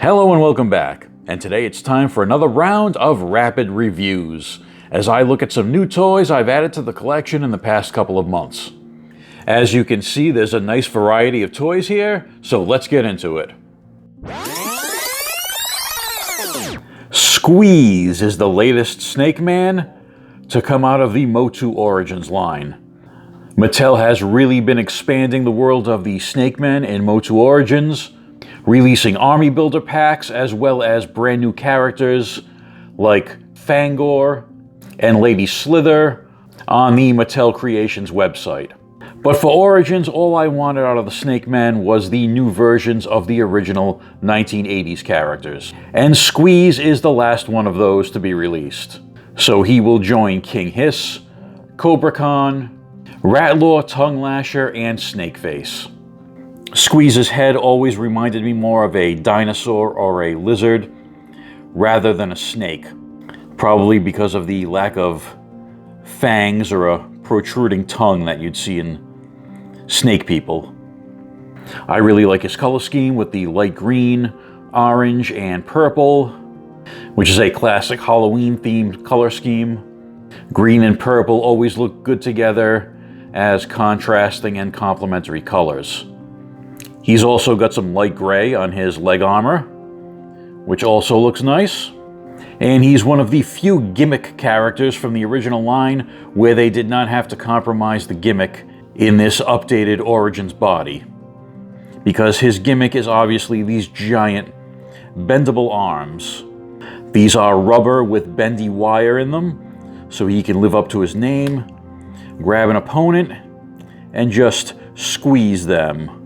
Hello and welcome back, and today it's time for another round of rapid reviews, as I look at some new toys I've added to the collection in the past couple of months. As you can see, there's a nice variety of toys here, so let's get into it. Squeeze is the latest Snake Man to come out of the Motu Origins line. Mattel has really been expanding the world of the Snake Men in Motu Origins, releasing army builder packs as well as brand new characters like Fangor and Lady Slither on the Mattel Creations website. But for Origins, all I wanted out of the Snake Men was the new versions of the original 1980s characters. And Squeeze is the last one of those to be released. So he will join King Hiss, Cobra-Con, Rattler, Tongue Lasher, and Snakeface. Squeeze's head always reminded me more of a dinosaur or a lizard rather than a snake, probably because of the lack of fangs or a protruding tongue that you'd see in snake people. I really like his color scheme with the light green, orange, and purple, which is a classic Halloween-themed color scheme. Green and purple always look good together as contrasting and complementary colors. He's also got some light gray on his leg armor, which also looks nice. And he's one of the few gimmick characters from the original line where they did not have to compromise the gimmick in this updated Origins body. Because his gimmick is obviously these giant bendable arms. These are rubber with bendy wire in them, so he can live up to his name, grab an opponent, and just squeeze them.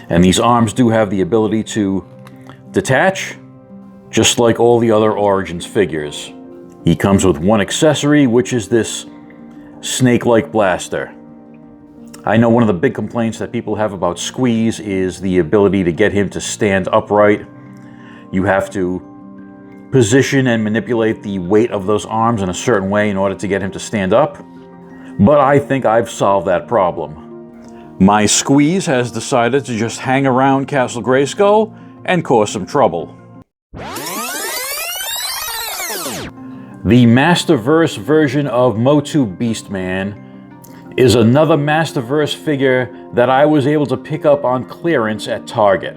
And these arms do have the ability to detach, just like all the other Origins figures. He comes with one accessory, which is this snake-like blaster. I know one of the big complaints that people have about Squeeze is the ability to get him to stand upright. You have to position and manipulate the weight of those arms in a certain way in order to get him to stand up. But I think I've solved that problem. My Squeeze has decided to just hang around Castle Grayskull and cause some trouble. The Masterverse version of Motu Beastman is another Masterverse figure that I was able to pick up on clearance at Target.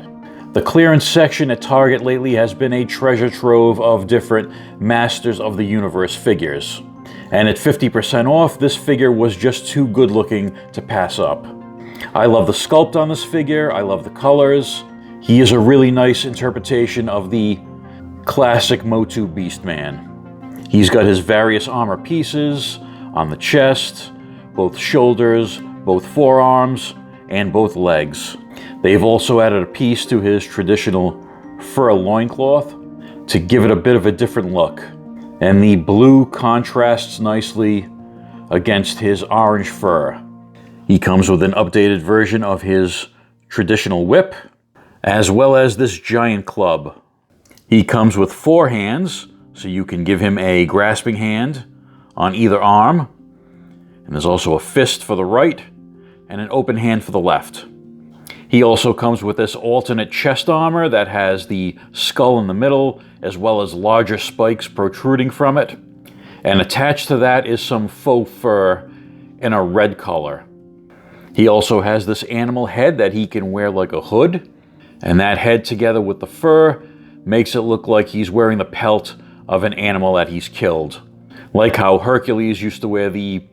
The clearance section at Target lately has been a treasure trove of different Masters of the Universe figures. And at 50% off, this figure was just too good looking to pass up. I love the sculpt on this figure, I love the colors. He is a really nice interpretation of the classic Motu Beastman. He's got his various armor pieces on the chest, both shoulders, both forearms, and both legs. They've also added a piece to his traditional fur loincloth to give it a bit of a different look. And the blue contrasts nicely against his orange fur. He comes with an updated version of his traditional whip, as well as this giant club. He comes with 4 hands, so you can give him a grasping hand on either arm. And there's also a fist for the right, and an open hand for the left. He also comes with this alternate chest armor that has the skull in the middle, as well as larger spikes protruding from it. And attached to that is some faux fur in a red color. He also has this animal head that he can wear like a hood, and that head together with the fur makes it look like he's wearing the pelt of an animal that he's killed. Like how Hercules used to wear the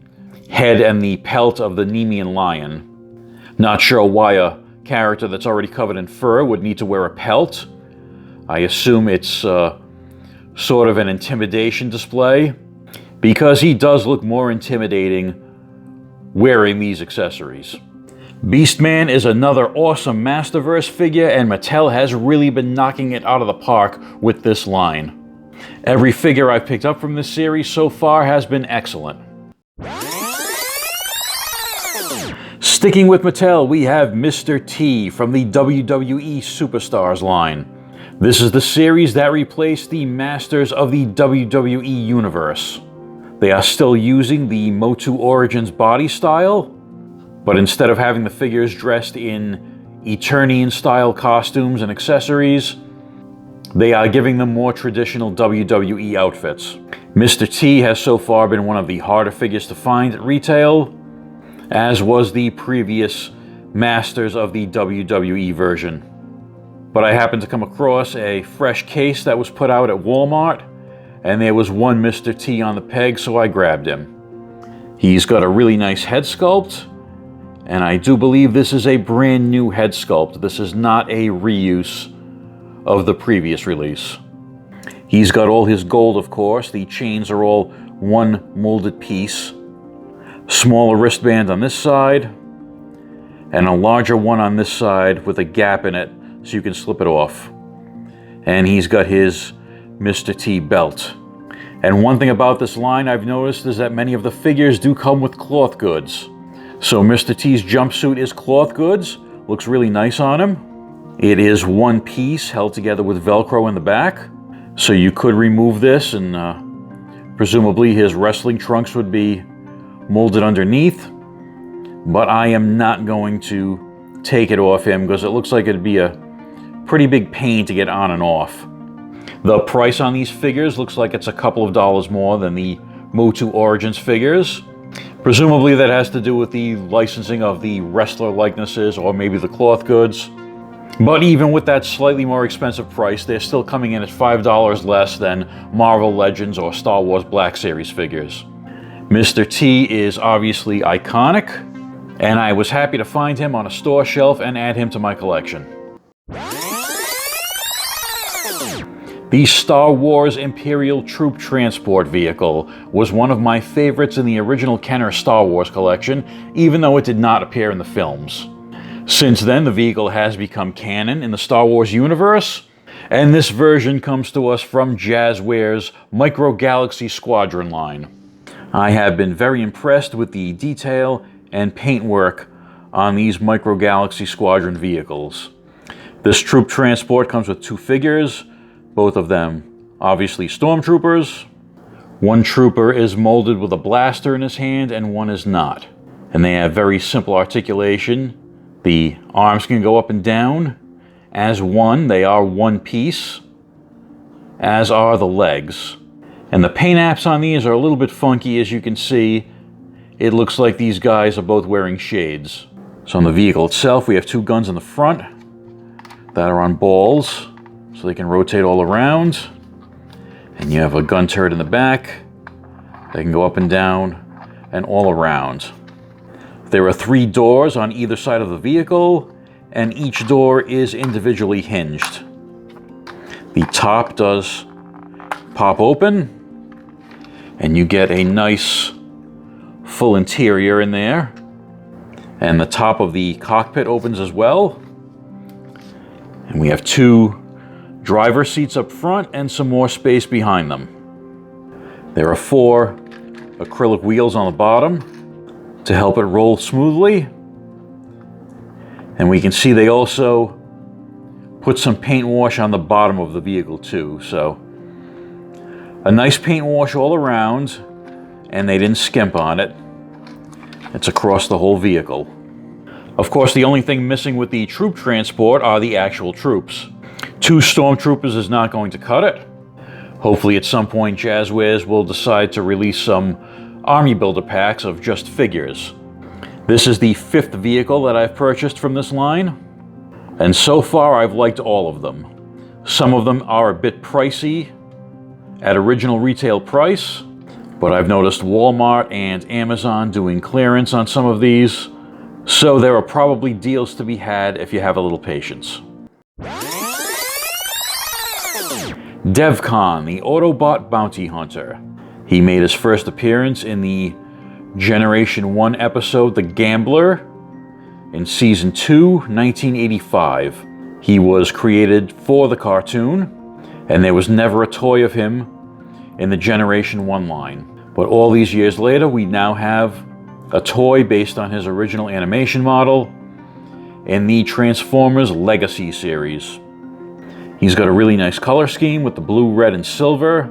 head and the pelt of the Nemean lion. Not sure why a character that's already covered in fur would need to wear a pelt. I assume it's sort of an intimidation display, because he does look more intimidating wearing these accessories. Beastman is another awesome Masterverse figure, and Mattel has really been knocking it out of the park with this line. Every figure I've picked up from this series so far has been excellent. Sticking with Mattel, we have Mr. T from the WWE Superstars line. This is the series that replaced the Masters of the WWE Universe. They are still using the Motu Origins body style, but instead of having the figures dressed in Eternian-style costumes and accessories, They are giving them more traditional WWE outfits. Mr. T has so far been one of the harder figures to find at retail, as was the previous masters of the WWE version. But I happened to come across a fresh case that was put out at Walmart, and there was one Mr. T on the peg, so I grabbed him. He's got a really nice head sculpt, and I do believe this is a brand new head sculpt. This is not a reuse of the previous release. He's got all his gold, of course. The chains are all one molded piece. Smaller wristband on this side, and a larger one on this side with a gap in it so you can slip it off. And he's got his Mr. T belt. And one thing about this line I've noticed is that many of the figures do come with cloth goods. So Mr. T's jumpsuit is cloth goods, looks really nice on him. It is one piece held together with Velcro in the back. So you could remove this and presumably his wrestling trunks would be molded underneath. But I am not going to take it off him because it looks like it'd be a pretty big pain to get on and off. The price on these figures looks like it's a couple of dollars more than the Motu Origins figures. Presumably that has to do with the licensing of the wrestler likenesses or maybe the cloth goods. But even with that slightly more expensive price, they're still coming in at $5 less than Marvel Legends or Star Wars Black Series figures. Mr. T is obviously iconic, and I was happy to find him on a store shelf and add him to my collection. The Star Wars Imperial Troop Transport Vehicle was one of my favorites in the original Kenner Star Wars collection, even though it did not appear in the films. Since then, the vehicle has become canon in the Star Wars universe, and this version comes to us from Jazzware's Micro Galaxy Squadron line. I have been very impressed with the detail and paintwork on these Micro Galaxy Squadron vehicles. This troop transport comes with two figures, both of them obviously stormtroopers. One trooper is molded with a blaster in his hand and one is not. And they have very simple articulation. The arms can go up and down as one. They are one piece, as are the legs. And the paint apps on these are a little bit funky, as you can see. It looks like these guys are both wearing shades. So on the vehicle itself, we have two guns in the front that are on balls, so they can rotate all around. And you have a gun turret in the back. They can go up and down and all around. There are 3 doors on either side of the vehicle, and each door is individually hinged. The top does pop open, and you get a nice full interior in there. And the top of the cockpit opens as well. And we have 2 driver seats up front and some more space behind them. There are 4 acrylic wheels on the bottom to help it roll smoothly. And we can see they also put some paint wash on the bottom of the vehicle too. So a nice paint wash all around, and they didn't skimp on it. It's across the whole vehicle. Of course, the only thing missing with the troop transport are the actual troops. 2 stormtroopers is not going to cut it. Hopefully at some point Jazzwares will decide to release some army builder packs of just figures. This is the 5th vehicle that I've purchased from this line, and so far I've liked all of them. Some of them are a bit pricey at original retail price, but I've noticed Walmart and Amazon doing clearance on some of these, so there are probably deals to be had if you have a little patience. Devcon, the Autobot Bounty Hunter. He made his first appearance in the Generation 1 episode, The Gambler, in Season 2, 1985. He was created for the cartoon, and there was never a toy of him in the Generation 1 line. But all these years later, we now have a toy based on his original animation model in the Transformers Legacy series. He's got a really nice color scheme with the blue, red, and silver.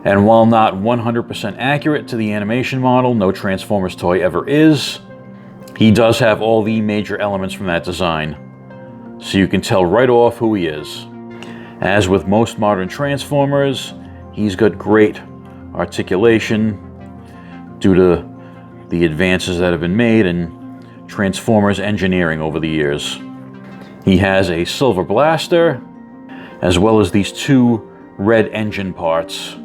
And while not 100% accurate to the animation model, no Transformers toy ever is, he does have all the major elements from that design. So you can tell right off who he is. As with most modern Transformers, he's got great articulation due to the advances that have been made in Transformers engineering over the years. He has a silver blaster, as well as these two red engine parts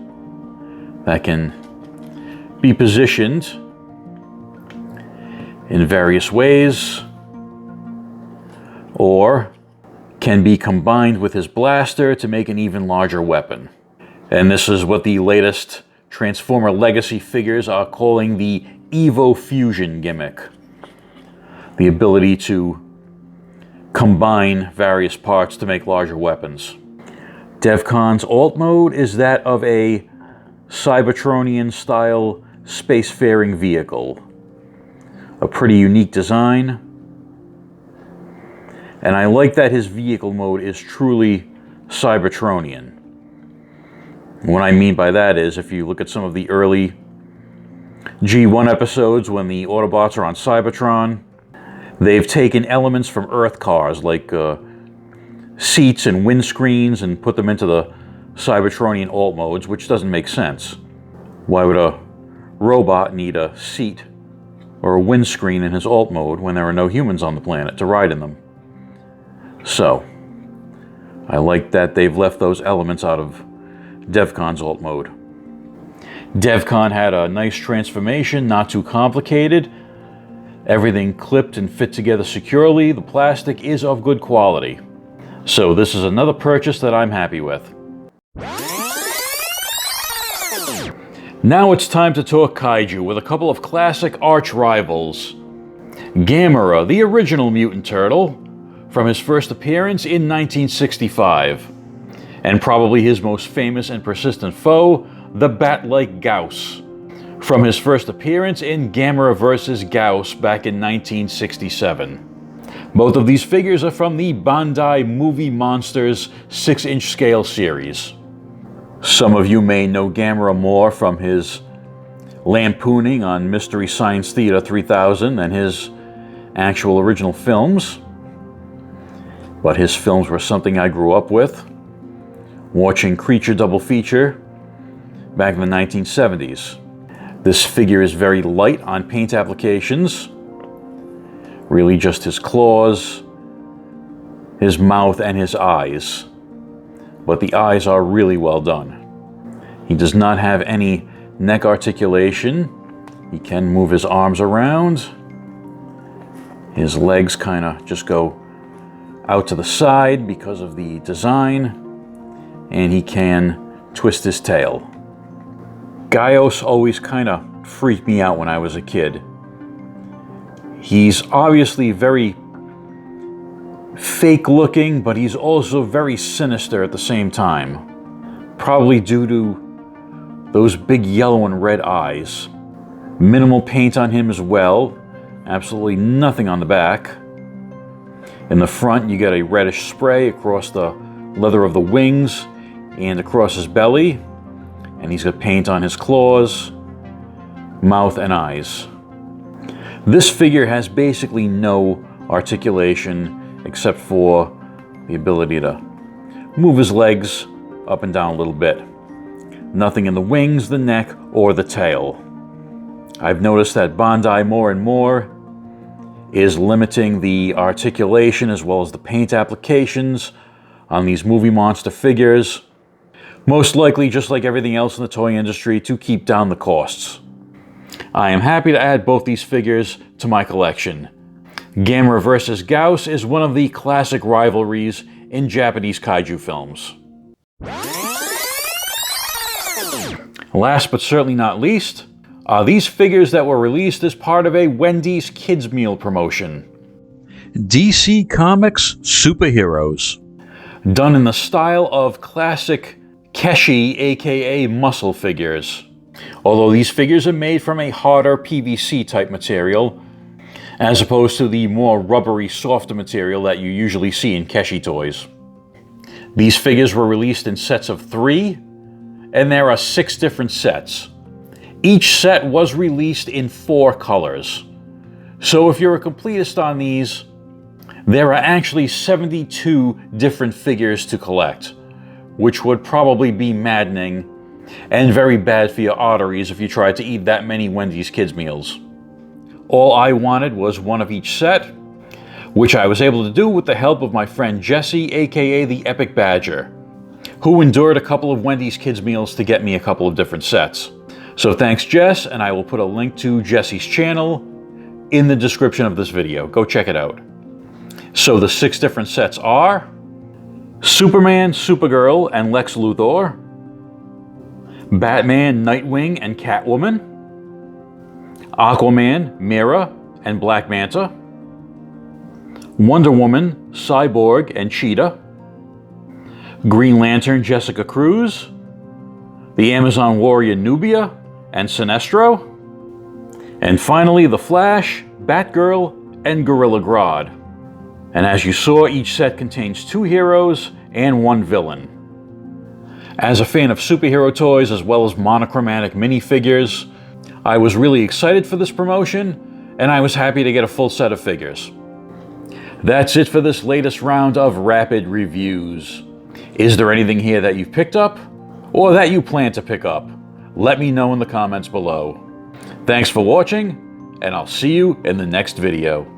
that can be positioned in various ways, or can be combined with his blaster to make an even larger weapon. And this is what the latest Transformer Legacy figures are calling the Evo Fusion gimmick. The ability to combine various parts to make larger weapons. Devcon's alt mode is that of a Cybertronian-style spacefaring vehicle. A pretty unique design. And I like that his vehicle mode is truly Cybertronian. What I mean by that is, if you look at some of the early G1 episodes when the Autobots are on Cybertron, they've taken elements from Earth cars like seats and windscreens and put them into the Cybertronian alt modes, which doesn't make sense. Why would a robot need a seat or a windscreen in his alt mode when there are no humans on the planet to ride in them? So, I like that they've left those elements out of Devcon's alt mode. Devcon had a nice transformation, not too complicated. Everything clipped and fit together securely. The plastic is of good quality. So this is another purchase that I'm happy with. Now it's time to talk kaiju with a couple of classic arch rivals. Gamera, the original mutant turtle, from his first appearance in 1965, and probably his most famous and persistent foe, the bat-like Gauss, from his first appearance in Gamera vs. Gauss back in 1967. Both of these figures are from the Bandai Movie Monsters 6-inch scale series. Some of you may know Gamera more from his lampooning on Mystery Science Theater 3000 than his actual original films. But his films were something I grew up with, watching Creature Double Feature back in the 1970s. This figure is very light on paint applications. Really just his claws, his mouth, and his eyes. But the eyes are really well done. He does not have any neck articulation. He can move his arms around. His legs kind of just go out to the side because of the design. And he can twist his tail. Gaios always kind of freaked me out when I was a kid. He's obviously very fake looking, but he's also very sinister at the same time. Probably due to those big yellow and red eyes. Minimal paint on him as well. Absolutely nothing on the back. In the front, you get a reddish spray across the leather of the wings and across his belly. And he's got paint on his claws, mouth, and eyes. This figure has basically no articulation except for the ability to move his legs up and down a little bit. Nothing in the wings, the neck, or the tail. I've noticed that Bandai more and more is limiting the articulation as well as the paint applications on these movie monster figures. Most likely, just like everything else in the toy industry, to keep down the costs. I am happy to add both these figures to my collection. Gamera vs. Gauss is one of the classic rivalries in Japanese kaiju films. Last but certainly not least, are these figures that were released as part of a Wendy's Kids Meal promotion. DC Comics Superheroes. Done in the style of classic Keshi, aka muscle figures. Although these figures are made from a harder PVC type material, as opposed to the more rubbery, softer material that you usually see in Keshi toys. These figures were released in sets of 3, and there are 6 different sets. Each set was released in 4 colors. So if you're a completist on these, there are actually 72 different figures to collect, which would probably be maddening and very bad for your arteries if you tried to eat that many Wendy's kids meals. All I wanted was one of each set, which I was able to do with the help of my friend Jesse, aka the Epic Badger, who endured a couple of Wendy's kids meals to get me a couple of different sets. So thanks, Jess, and I will put a link to Jesse's channel in the description of this video. Go check it out. So the 6 different sets are Superman, Supergirl, and Lex Luthor, Batman, Nightwing, and Catwoman, Aquaman, Mera, and Black Manta, Wonder Woman, Cyborg, and Cheetah, Green Lantern, Jessica Cruz, the Amazon Warrior, Nubia, and Sinestro, and finally the Flash, Batgirl, and Gorilla Grodd. And as you saw, each set contains 2 heroes and 1 villain. As a fan of superhero toys as well as monochromatic minifigures, I was really excited for this promotion, and I was happy to get a full set of figures. That's it for this latest round of rapid reviews. Is there anything here that you've picked up, or that you plan to pick up? Let me know in the comments below. Thanks for watching, and I'll see you in the next video.